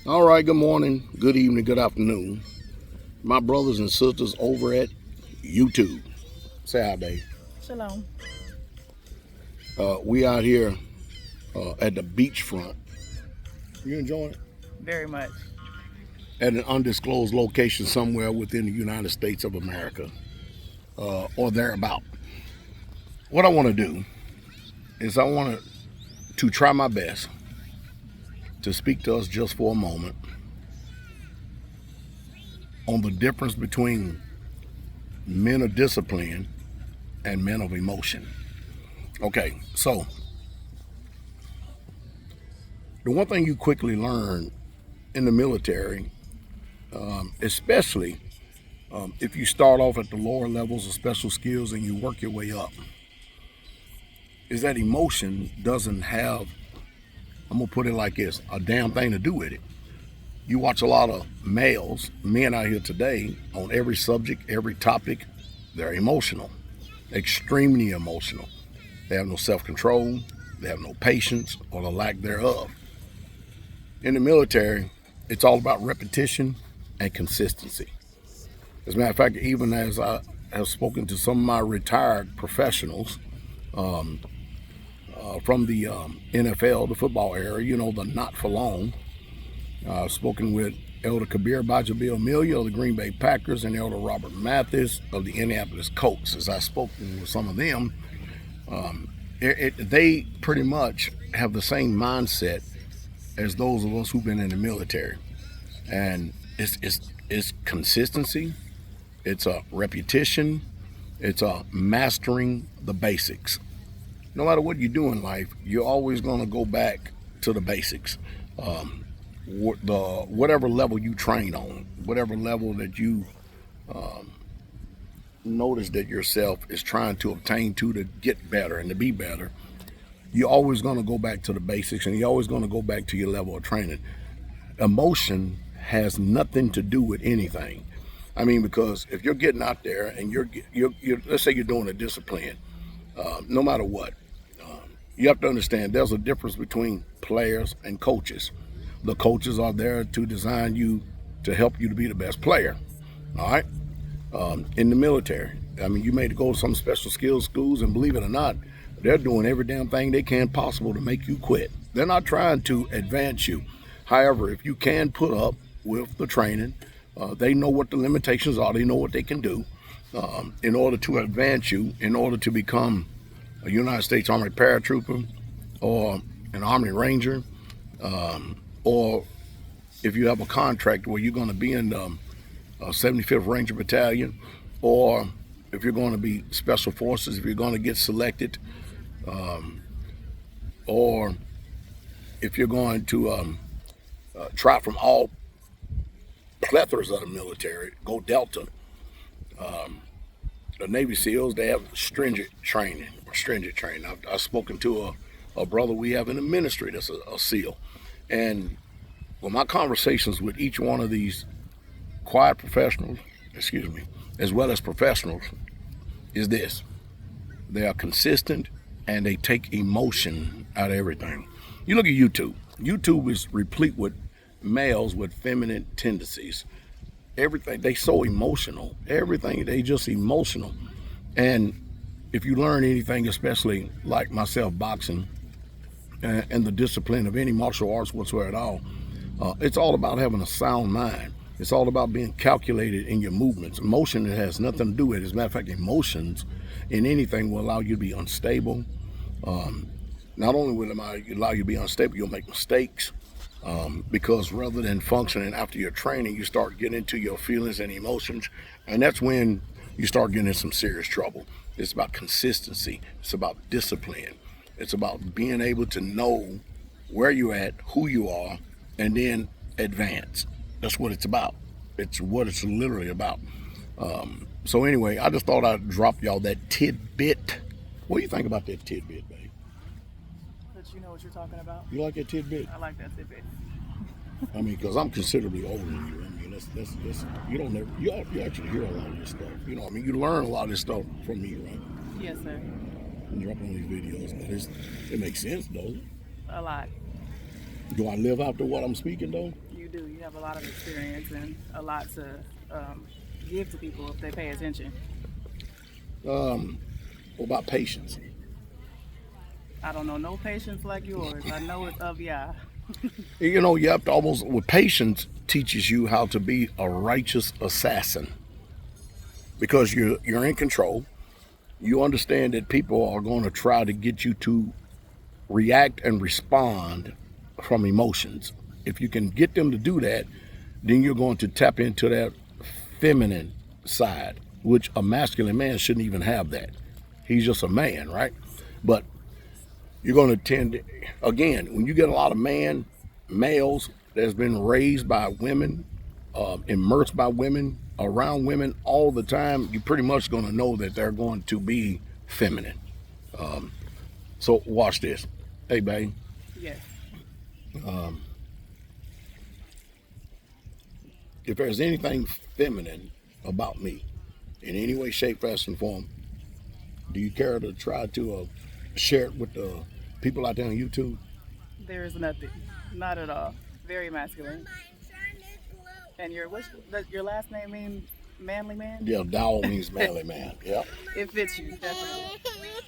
All right, good morning, good evening, good afternoon. My brothers and sisters over at YouTube. Say hi, babe. Shalom. We out here at the beachfront. You enjoying it? Very much. At an undisclosed location somewhere within the United States of America or thereabout. What I want to do is I want to try my best to speak to us just for a moment on the difference between men of discipline and men of emotion. Okay, so the one thing you quickly learn in the military, especially if you start off at the lower levels of special skills and you work your way up, is that emotion doesn't have, I'm going to put it like this, a damn thing to do with it. You watch a lot of men out here today on every subject, every topic, they're emotional, extremely emotional. They have no self-control, they have no patience or the lack thereof. In the military, it's all about repetition and consistency. As a matter of fact, even as I have spoken to some of my retired professionals from the NFL, the football era, the not for long, I've spoken with Elder Kabir Bajabil Amelia of the Green Bay Packers and Elder Robert Mathis of the Indianapolis Colts. As I've spoken with some of them, they pretty much have the same mindset as those of us who've been in the military. And it's consistency, it's a repetition, it's a mastering the basics. No matter what you do in life, you're always going to go back to the basics. Whatever level you train on, whatever level that you notice that yourself is trying to obtain to get better and to be better, you're always going to go back to the basics and you're always going to go back to your level of training. Emotion has nothing to do with anything. I mean, because if you're getting out there and you're let's say you're doing a discipline, no matter what, you have to understand there's a difference between players and coaches. The coaches are there to design you to help you to be the best player. All right. In the military, I mean, you may go to some special skills schools, and believe it or not, they're doing every damn thing they can possible to make you quit. They're not trying to advance you. However, if you can put up with the training, they know what the limitations are. They know what they can do in order to advance you, in order to become a United States Army paratrooper or an Army Ranger, or if you have a contract where you're going to be in the 75th Ranger Battalion, or if you're going to be Special Forces, if you're going to get selected, or if you're going to try from all plethoras of the military, go Delta. The Navy SEALs, they have stringent training. I've spoken to a brother we have in the ministry that's a SEAL. And well, my conversations with each one of these quiet professionals, as well as professionals, is this. They are consistent and they take emotion out of everything. You look at YouTube. YouTube is replete with males with feminine tendencies. Everything, they so emotional. Everything, they just emotional. And if you learn anything, especially like myself, boxing, and the discipline of any martial arts whatsoever at all, it's all about having a sound mind. It's all about being calculated in your movements. Emotion, it has nothing to do with it. As a matter of fact, emotions in anything will allow you to be unstable. Not only will it allow you to be unstable, you'll make mistakes. Because rather than functioning after your training, you start getting into your feelings and emotions, and that's when you start getting in some serious trouble. It's about consistency. It's about discipline. It's about being able to know where you're at, who you are, and then advance. That's what it's about. It's what it's literally about. So anyway, I just thought I'd drop y'all that tidbit. What do you think about that tidbit, babe? That you know what you're talking about. You like that tidbit? I like that tidbit. I mean, because I'm considerably older than you. I mean, that's you don't never you actually hear a lot of this stuff. You know, I mean, you learn a lot of this stuff from me, right? Yes, sir. And drop on these videos, but it makes sense, though. A lot. Do I live after what I'm speaking, though? You do. You have a lot of experience and a lot to give to people if they pay attention. What about patience? I don't know no patience like yours. I know it's of Yah. You know, you have to almost, with patience, teaches you how to be a righteous assassin because you're in control. You understand that people are going to try to get you to react and respond from emotions. If you can get them to do that, then you're going to tap into that feminine side, which a masculine man shouldn't even have that. He's just a man, right? But you're going to tend to, again, when you get a lot of males that's been raised by women, immersed by women, around women all the time, you're pretty much going to know that they're going to be feminine. So watch this. Hey, babe. Yes. If there's anything feminine about me, in any way, shape, fashion, form, do you care to try to share it with the people out there on YouTube? There is nothing. Not at all. Very masculine. And your last name mean manly man? Yeah, Dowell means manly man. Yeah. It fits you, definitely.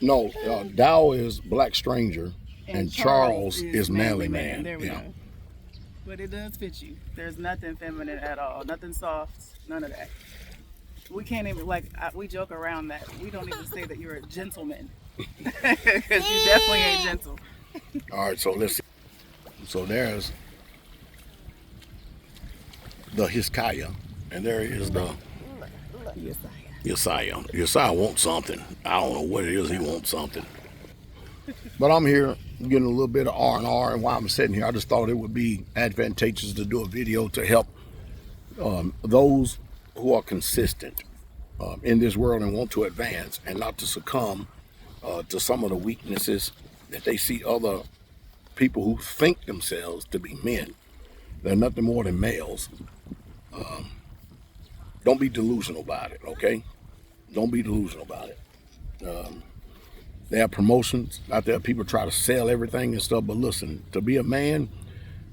No, Dowell is black stranger, and Charles is manly man. There we go. But it does fit you. There's nothing feminine at all. Nothing soft. None of that. We can't even, we joke around that. We don't even say that you're a gentleman. Because you definitely ain't gentle. All right, so listen. So there's the Hiskiah, and there is the Yesiah. Yesiah wants something. I don't know what it is. He wants something. But I'm here getting a little bit of R&R, and while I'm sitting here, I just thought it would be advantageous to do a video to help those who are consistent in this world and want to advance and not to succumb to some of the weaknesses that they see other people who think themselves to be men. They're nothing more than males. Don't be delusional about it, okay? Don't be delusional about it. They have promotions out there. People try to sell everything and stuff. But listen, to be a man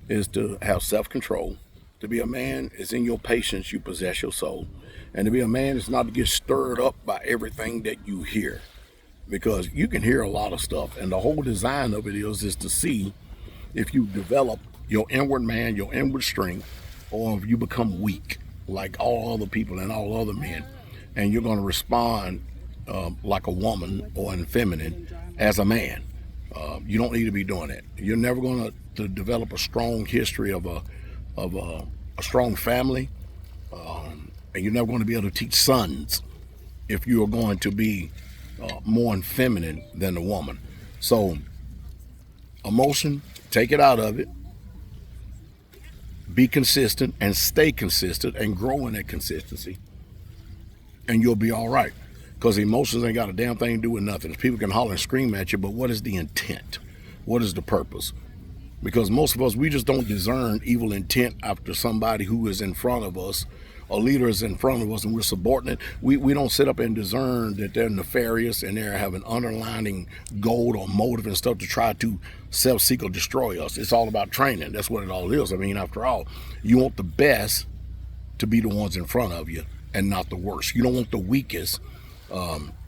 is to have self-control. To be a man is in your patience, you possess your soul. And to be a man is not to get stirred up by everything that you hear. Because you can hear a lot of stuff. And the whole design of it is to see if you develop your inward man, your inward strength, or if you become weak like all other people and all other men. And you're going to respond like a woman or feminine as a man. You don't need to be doing that. You're never going to develop a strong history of a strong family, and you're never going to be able to teach sons if you are going to be more feminine than a woman. So emotion, take it out of it. Be consistent and stay consistent and grow in that consistency, and you'll be all right. Because emotions ain't got a damn thing to do with nothing. People can holler and scream at you, but what is the intent? What is the purpose? Because most of us, we just don't discern evil intent after somebody who is in front of us. A leader is in front of us and we're subordinate. We don't sit up and discern that they're nefarious and they have an underlining goal or motive and stuff to try to self-seek or destroy us. It's all about training. That's what it all is. I mean, after all, you want the best to be the ones in front of you and not the worst. You don't want the weakest.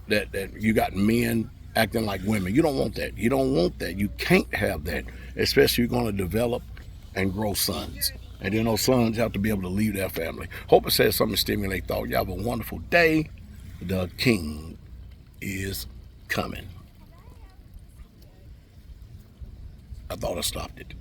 That you got men acting like women. You don't want that. You don't want that. You can't have that, especially if you're going to develop and grow sons. And then those sons have to be able to leave their family. Hope it says something to stimulate thought. You have a wonderful day. The king is coming. I thought I stopped it.